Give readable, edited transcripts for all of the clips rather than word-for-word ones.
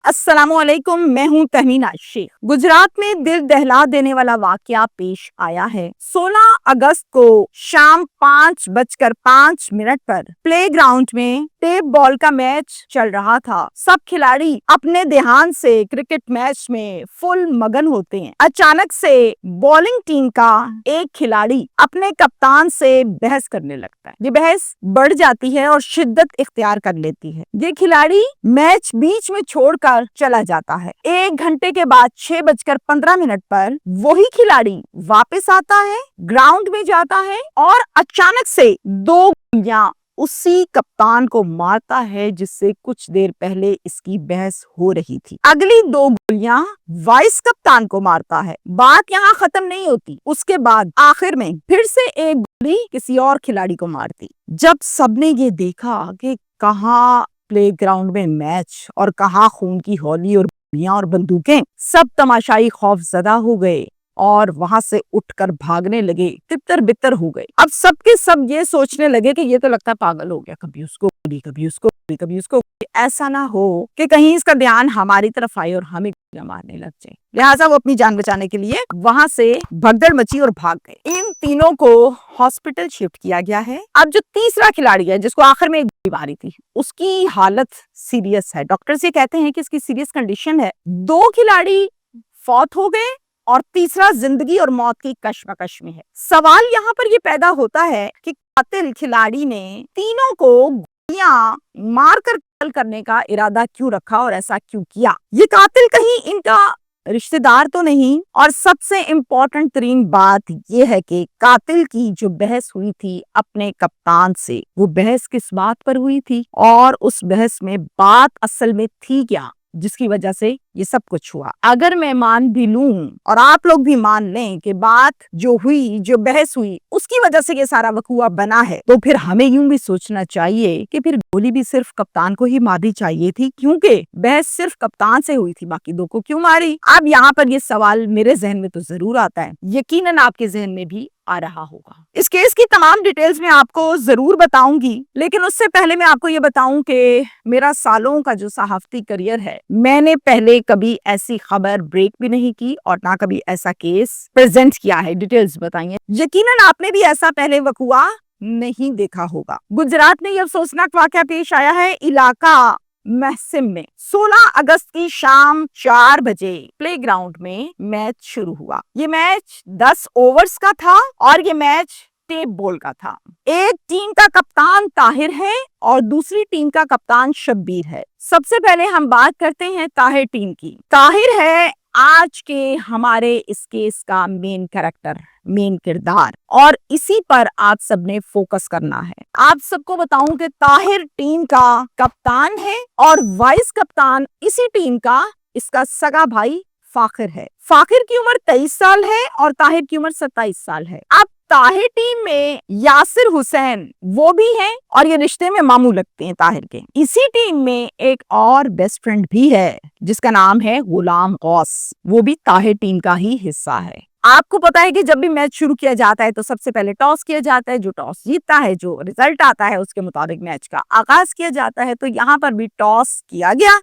अस्सलामुअलैकुम, मैं हूं तहमीना शेख। गुजरात में दिल दहला देने वाला वाकया पेश आया है। 16 अगस्त को शाम 5:05 पर प्लेग्राउंड में टेप बॉल का मैच चल रहा था। सब खिलाड़ी अपने ध्यान से क्रिकेट मैच में फुल मगन होते हैं। अचानक से बॉलिंग टीम का एक खिलाड़ी अपने कप्तान से बहस करने लगता है। ये बहस बढ़ जाती है और शिद्दत इख्तियार कर लेती है। ये खिलाड़ी मैच बीच में छोड़कर चला जाता है। 1 घंटे के बाद 6:15 पर वही खिलाड़ी वापस आता है, ग्राउंड में जाता है और अचानक से 2 गोलियां उसी कप्तान को मारता है जिससे कुछ देर पहले इसकी बहस हो रही थी। अगली 2 गोलियां वाइस कप्तान को मारता है। बात यहाँ खत्म नहीं होती। उसके बाद आखिर में फिर से एक गोली किसी और खिलाड़ी को मारती। जब सबने ये देखा कि कहाँ प्लेग्राउंड में मैच और कहाँ खून की होली और गोलियां और बंदूकें, सब तमाशाई खौफजदा हो गए और वहां से उठकर भागने लगे, तितर बितर हो गए। अब सबके सब ये सोचने लगे कि ये तो लगता है पागल हो गया, कभी उसको गोली, कभी उसको गोली, कभी उसको गोली। ऐसा ना हो कि कहीं इसका ध्यान हमारी तरफ आए और हमें गोलियां मारने लग जाए। लिहाजा वो अपनी जान बचाने के लिए वहां से भगदड़ मची और भाग गए। इन तीनों को हॉस्पिटल शिफ्ट किया गया है। अब जो तीसरा खिलाड़ी है जिसको आखिर में एक गोली मारी थी, उसकी हालत सीरियस है। डॉक्टर्स ये कहते हैं कि इसकी सीरियस कंडीशन है। 2 खिलाड़ी फौत हो गए और तीसरा जिंदगी और मौत की कश्मकश में है। सवाल यहाँ पर ये पैदा होता है कि कातिल खिलाड़ी ने तीनों को गोलियां मारकर कत्ल करने का इरादा क्यों रखा और ऐसा क्यों किया। ये कातिल कहीं इनका रिश्तेदार तो नहीं। और सबसे इम्पोर्टेंट तरीन बात यह है कि कातिल की जो बहस हुई थी अपने कप्तान से, वो बहस किस बात पर हुई थी और उस बहस में बात असल में थी क्या जिसकी वजह से ये सब कुछ हुआ। अगर मैं मान भी लूं और आप लोग भी मान लें कि बात जो हुई, जो बहस हुई, उसकी वजह से ये सारा वकूआ बना है, तो फिर हमें यूं भी सोचना चाहिए कि फिर गोली भी सिर्फ कप्तान को ही मारनी चाहिए थी, क्योंकि बहस सिर्फ कप्तान से हुई थी, बाकी 2 को क्यों मारी। अब यहाँ पर ये सवाल मेरे जहन में तो जरूर आता है, यकीनन आपके जहन में भी आ रहा होगा। इस केस की तमाम डिटेल्स मैं आपको जरूर बताऊंगी, लेकिन उससे पहले मैं आपको ये बताऊं कि मेरा सालों का जो सहाफती करियर है, मैंने पहले कभी ऐसी खबर ब्रेक भी नहीं की और ना कभी ऐसा केस प्रेजेंट किया है। डिटेल्स बताइए। यकीनन आपने भी ऐसा पहले वकुआ नहीं देखा होगा। गुजरात में यह अफसोसनाक वाकया पेश आया है इलाका महसिम में। 16 अगस्त की शाम 4 बजे प्लेग्राउंड में मैच शुरू हुआ। ये मैच 10 ओवर्स का था और ये मैच टेप बॉल का था। एक टीम का कप्तान ताहिर है और दूसरी टीम का कप्तान शब्बीर है। सबसे पहले हम बात करते हैं ताहिर टीम की। ताहिर है आज के हमारे इस केस का मेन कैरेक्टर, मेन किरदार, और इसी पर आप सबने फोकस करना है। आप सबको बताऊं कि ताहिर टीम का कप्तान है और वाइस कप्तान इसी टीम का इसका सगा भाई फाखिर है। फाखिर की उम्र 23 साल है और ताहिर की उम्र 27 साल है। अब ताहिर टीम में यासिर हुसैन वो भी हैं और ये रिश्ते में मामू लगते हैं ताहिर के। इसी टीम में एक और बेस्ट फ्रेंड भी है जिसका नाम है गुलाम गौस, वो भी ताहिर टीम का ही हिस्सा है। आपको पता है कि जब भी मैच शुरू किया जाता है तो सबसे पहले टॉस किया जाता है। जो टॉस जीतता है, जो रिजल्ट आता है, उसके मुताबिक मैच का आगाज किया जाता है। तो यहाँ पर भी टॉस किया गया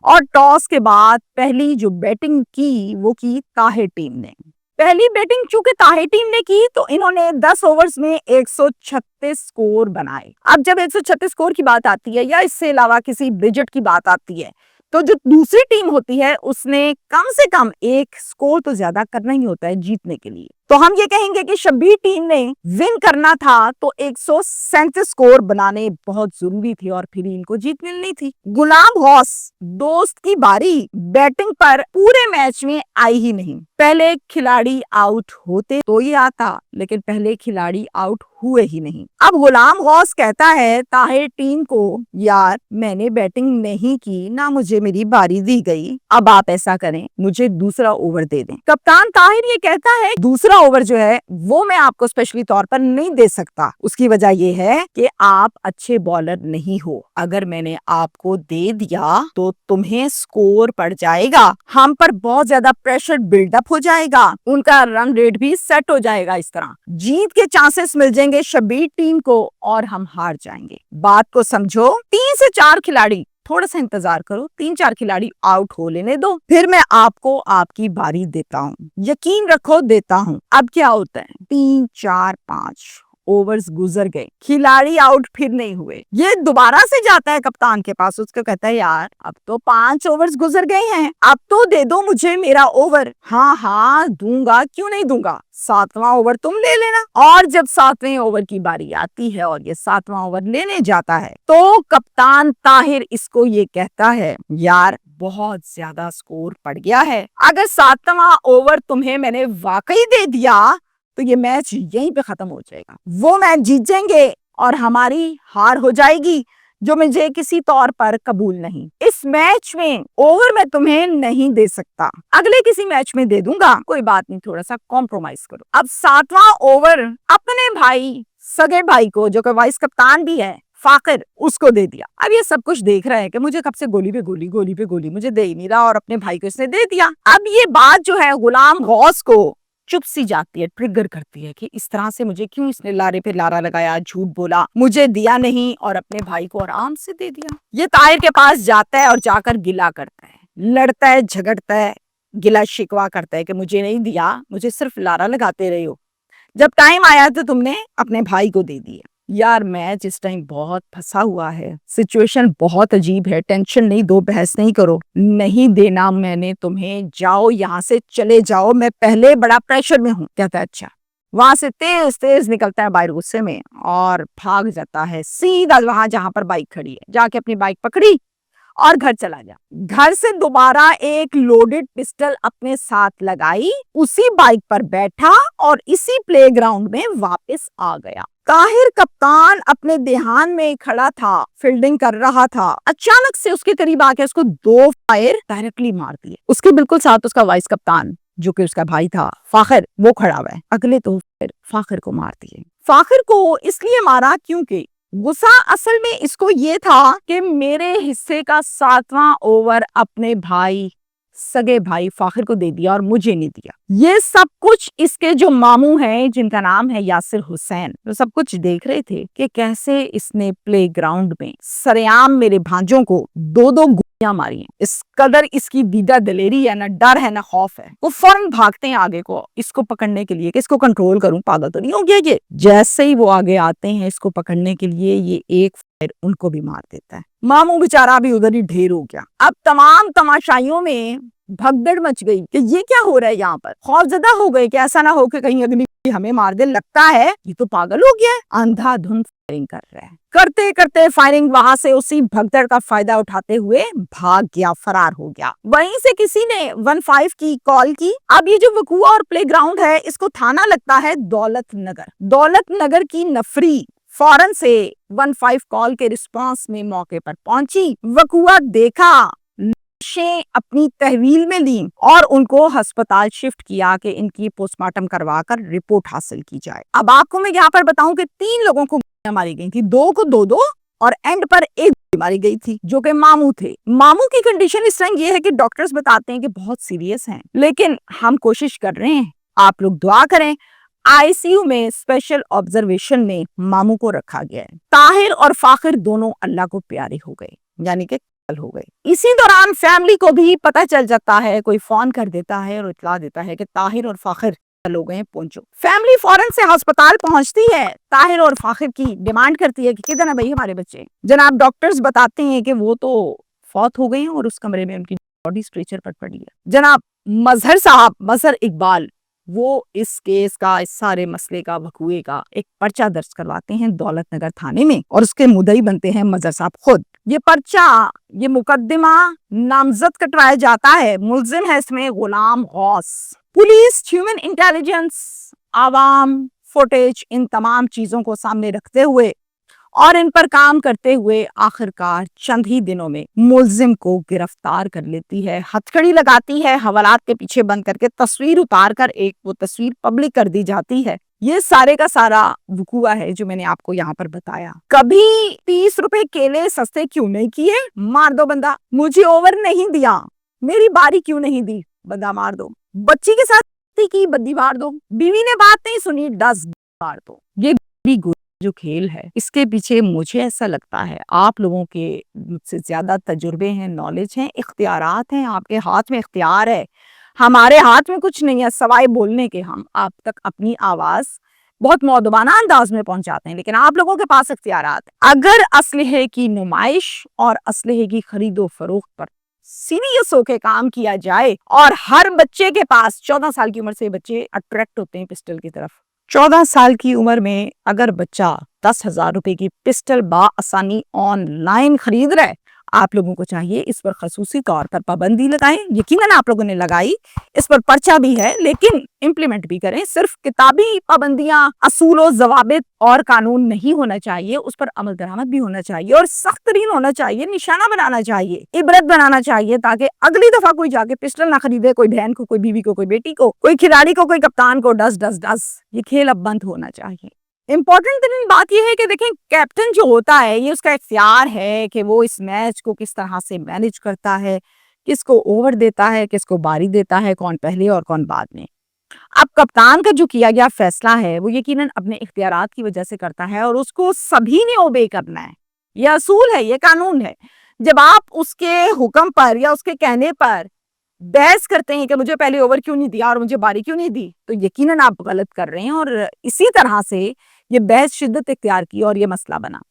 और टॉस के बाद पहली जो बैटिंग की वो की ताहिर टीम ने। पहली बैटिंग चूंकि ताहिर टीम ने की तो इन्होंने 10 ओवर्स में 136 स्कोर बनाए। अब जब 136 स्कोर की बात आती है या इससे अलावा किसी ब्रिजेट की बात आती है, तो जो दूसरी टीम होती है उसने कम से कम एक स्कोर तो ज्यादा करना ही होता है जीतने के लिए। तो हम ये कहेंगे कि शब्बीर टीम ने विन करना था तो 137 स्कोर बनाने बहुत जरूरी थे और फिर इनको जीत मिलनी थी। गुलाम गौस दोस्त की बारी बैटिंग पर पूरे मैच में आई ही नहीं। पहले खिलाड़ी आउट होते तो ही आता, लेकिन पहले खिलाड़ी आउट हुए ही नहीं। अब गुलाम गौस कहता है ताहिर टीम को, यार मैंने बैटिंग नहीं की, ना मुझे मेरी बारी दी गई, अब आप ऐसा करें मुझे दूसरा ओवर दे दें। कप्तान ताहिर ये कहता है दूसरा ओवर जो है वो मैं आपको स्पेशली तौर पर नहीं दे सकता। उसकी वजह ये है कि आप अच्छे बॉलर नहीं हो, अगर मैंने आपको दे दिया तो तुम्हें स्कोर पड़ जाएगा, हम पर बहुत ज्यादा प्रेशर बिल्डअप हो जाएगा, उनका रन रेट भी सेट हो जाएगा, इस तरह जीत के चांसेस मिल जाएंगे शब्बीर टीम को और हम हार जाएंगे। बात को समझो। 3 से 4 खिलाड़ी थोड़ा सा इंतजार करो, 3-4 खिलाड़ी आउट हो लेने दो, फिर मैं आपको आपकी बारी देता हूँ। यकीन रखो देता हूँ। अब क्या होता है, 3-4-5 ओवर्स गुजर गए, खिलाड़ी आउट फिर नहीं हुए। ये दोबारा से जाता है कप्तान के पास, उसको कहता है यार अब तो 5 ओवर्स गुजर गए हैं, अब तो दे दो मुझे मेरा ओवर। हाँ हाँ दूंगा, क्यों नहीं दूंगा, 7वां ओवर तुम ले लेना। और जब 7वें ओवर की बारी आती है और ये 7वां ओवर लेने जाता है तो कप्तान ताहिर इसको ये कहता है यार बहुत ज्यादा स्कोर पड़ गया है, अगर 7वां ओवर तुम्हें मैंने वाकई दे दिया तो ये मैच यहीं पे खत्म हो जाएगा, वो मैच जीत जाएंगे और हमारी हार हो जाएगी, जो मुझे किसी तौर पर कबूल नहीं। इस मैच में ओवर मैं तुम्हें नहीं दे सकता, अगले किसी मैच में दे दूंगा, कोई बात नहीं, थोड़ा सा कॉम्प्रोमाइज करो। अब 7वां ओवर अपने भाई, सगे भाई को, जो कि वाइस कप्तान भी है, फाकिर, उसको दे दिया। अब ये सब कुछ देख रहा है कि मुझे कब से गोली पे गोली, गोली पे गोली मुझे दे ही नहीं रहा, और अपने भाई को इसने दे दिया। अब ये बात जो है गुलाम गौस को चुप सी जाती है, ट्रिगर करती है कि इस तरह से मुझे क्यों इसने लारे पे लारा लगाया, झूठ बोला, मुझे दिया नहीं और अपने भाई को आराम से दे दिया। ये ताहिर के पास जाता है और जाकर गिला करता है, लड़ता है, झगड़ता है, गिला शिकवा करता है कि मुझे नहीं दिया, मुझे सिर्फ लारा लगाते रहे हो, जब टाइम आया तो तुमने अपने भाई को दे दिया। यार मैच इस टाइम बहुत फंसा हुआ है, सिचुएशन बहुत अजीब है, टेंशन नहीं, दो बहस नहीं करो, नहीं देना मैंने तुम्हें, जाओ यहाँ से, चले जाओ, मैं पहले बड़ा प्रेशर में हूँ। कहता है अच्छा। वहां से तेज तेज निकलता है बाहर गुस्से में और भाग जाता है सीधा वहां जहां पर बाइक खड़ी है, जाके अपनी बाइक पकड़ी और घर चला जा। घर से दोबारा एक लोडेड पिस्टल अपने साथ लगाई, उसी बाइक पर बैठा और इसी प्लेग्राउंड में वापस आ गया। ताहिर कप्तान अपने ध्यान में खड़ा था, फील्डिंग कर रहा था, अचानक से उसके करीब आके उसको 2 फायर डायरेक्टली मार दिए। उसके बिल्कुल साथ उसका वाइस कप्तान, जो कि उसका भाई था फाखिर, वो खड़ा हुआ है। अगले 2 फायर फाखिर को मार दिए। फाखिर को इसलिए मारा क्योंकि गुस्सा असल में इसको ये था कि मेरे हिस्से का 7वां ओवर अपने भाई, सगे भाई फाखिर को दे दिया और मुझे नहीं दिया। ये सब कुछ इसके जो मामू हैं, जिनका नाम है यासिर हुसैन, वो सब कुछ देख रहे थे कि कैसे इसने प्लेग्राउंड में सरेआम मेरे भांजों को 2-2 गोलियां मारी हैं। इस कदर इसकी दीदा दलेरी है, ना डर है ना खौफ है। वो फौरन भागते हैं आगे को इसको पकड़ने के लिए कि इसको कंट्रोल करूं, पागल तो नहीं हो गया ये। जैसे ही वो आगे आते हैं इसको पकड़ने के लिए, ये एक फायर उनको भी मार देता है। मामू बेचारा भी उधर ही ढेर हो गया। अब तमाम तमाशाइयों में भगदड़ मच गई कि ये क्या हो रहा है यहाँ पर। खौफजदा हो गए कि ऐसा ना हो कि कहीं अगली हमें मार दे, लगता है ये तो पागल हो गया है, अंधाधुंध फायरिंग कर रहा है। करते करते फायरिंग वहां से उसी भगदड़ का फायदा उठाते हुए भाग गया, फरार हो गया। वहीं से किसी ने 15 की कॉल की। अब ये जो वकूआ और प्लेग्राउंड है, इसको थाना लगता है दौलत नगर। दौलत नगर की नफरी फौरन से 15 कॉल के रिस्पांस में मौके पर पहुंची, वकूआ देखा, लाशें अपनी तहवील में ली और उनको अस्पताल शिफ्ट किया कि इनकी पोस्टमार्टम करवाकर रिपोर्ट हासिल की जाए। अब आपको मैं यहाँ पर बताऊं कि 3 लोगों को गोलियां मारी गई थी, 2 को 2-2 और एंड पर 1 गोली मारी गई थी, जो कि मामू थे। मामू की कंडीशन इस तरह ये है कि डॉक्टर्स बताते हैं कि बहुत सीरियस हैं, लेकिन हम कोशिश कर रहे हैं, आप लोग दुआ करें। आईसीयू में स्पेशल ऑब्जर्वेशन में मामू को रखा गया है। ताहिर और फाखिर दोनों अल्लाह को प्यारे हो गए, यानी कि हो गए। इसी दौरान फैमिली को भी पता चल जाता है, कोई फोन कर देता है और इतला देता है कि ताहिर और फाखिर लोग हैं, पहुंचो। फैमिली फौरन से अस्पताल पहुंचती है। ताहिर और फाखिर की डिमांड करती है कि किधर है भाई हमारे बच्चे। जनाब डॉक्टर्स बताते हैं कि वो तो फौत हो गए हैं और उस कमरे में उनकी बॉडी स्ट्रेचर पर पड़ी है। जनाब मजहर साहब, मजहर इकबाल, वो इस केस का, इस सारे मसले का, वकूए का एक पर्चा दर्ज करवाते हैं दौलत नगर थाने में और उसके मुद्दई बनते हैं मजहर साहब खुद। ये पर्चा, ये मुकदमा नामजद कटवाया जाता है। मुल्जिम है इसमें गुलाम गौस। पुलिस, ह्यूमन इंटेलिजेंस, आवाम, फुटेज, इन तमाम चीजों को सामने रखते हुए और इन पर काम करते हुए आखिरकार चंद ही दिनों में मुल्जिम को गिरफ्तार कर लेती है, हथकड़ी लगाती है, हवालात के पीछे बंद करके तस्वीर उतार कर एक वो तस्वीर पब्लिक कर दी जाती है। ये सारे का सारा वकूआ है जो मैंने आपको यहाँ पर बताया। कभी 30 रुपए केले सस्ते क्यों नहीं किए? मार दो बंदा। मुझे ओवर नहीं दिया, मेरी बारी क्यों नहीं दी? बंदा मार दो। बच्ची के साथ की बद्दी मार दो। बीवी ने बात नहीं सुनी, 10 मार दो। ये जो खेल है इसके पीछे मुझे ऐसा लगता है आप लोगों के मुझसे ज्यादा तजुर्बे हैं, नॉलेज हैं, इख्तियारात हैं, आपके हाथ में इख्तियार है। हमारे हाथ में कुछ नहीं है सवाए बोलने के। हम आप तक अपनी आवाज बहुत मौदबाना अंदाज में पहुंचाते हैं, लेकिन आप लोगों के पास इख्तियारात है। अगर असलहे की नुमाइश और असलहे की खरीदो फरोख्त पर सीरियस होकर काम किया जाए और हर बच्चे के पास 14 साल की उम्र से बच्चे अट्रैक्ट होते हैं पिस्टल की तरफ। 14 साल की उम्र में अगर बच्चा 10,000 रुपए की पिस्टल आसानी ऑनलाइन खरीद रहा है, आप लोगों को चाहिए इस पर खसूसी तौर पर पाबंदी लगाएं। यकीनन आप लोगों ने लगाई, इस पर पर्चा भी है, लेकिन इम्प्लीमेंट भी करें। सिर्फ किताबी पाबंदियां, असूल जवाबित और कानून नहीं होना चाहिए, उस पर अमल दरामद भी होना चाहिए और सख्त तरीन होना चाहिए, निशाना बनाना चाहिए, इबरत बनाना चाहिए, ताकि अगली दफा कोई जाके पिस्टल ना खरीदे, कोई बहन को, कोई बीवी को, कोई बेटी को, कोई खिलाड़ी को, कोई कप्तान को। डस डस डस, ये खेल अब बंद होना चाहिए। इम्पोर्टेंट बात यह है कि देखें, कैप्टन जो होता है ये उसका इख्तियार है कि वो इस मैच को किस तरह से मैनेज करता है, किसको ओवर देता है, किसको बारी देता है, कौन पहले और कौन बाद में। अब कप्तान का जो किया गया फैसला है वो यकीनन अपने इख्तियारात की वजह से करता है और उसको सभी ने ओबे करना है। यह असूल है, ये कानून है। जब आप उसके हुक्म पर या उसके कहने पर बहस करते हैं कि मुझे पहले ओवर क्यों नहीं दिया और मुझे बारी क्यों नहीं दी, तो यकीनन आप गलत कर रहे हैं। और इसी तरह से ये बहस शिद्दत इख्तियार की और ये मसला बना।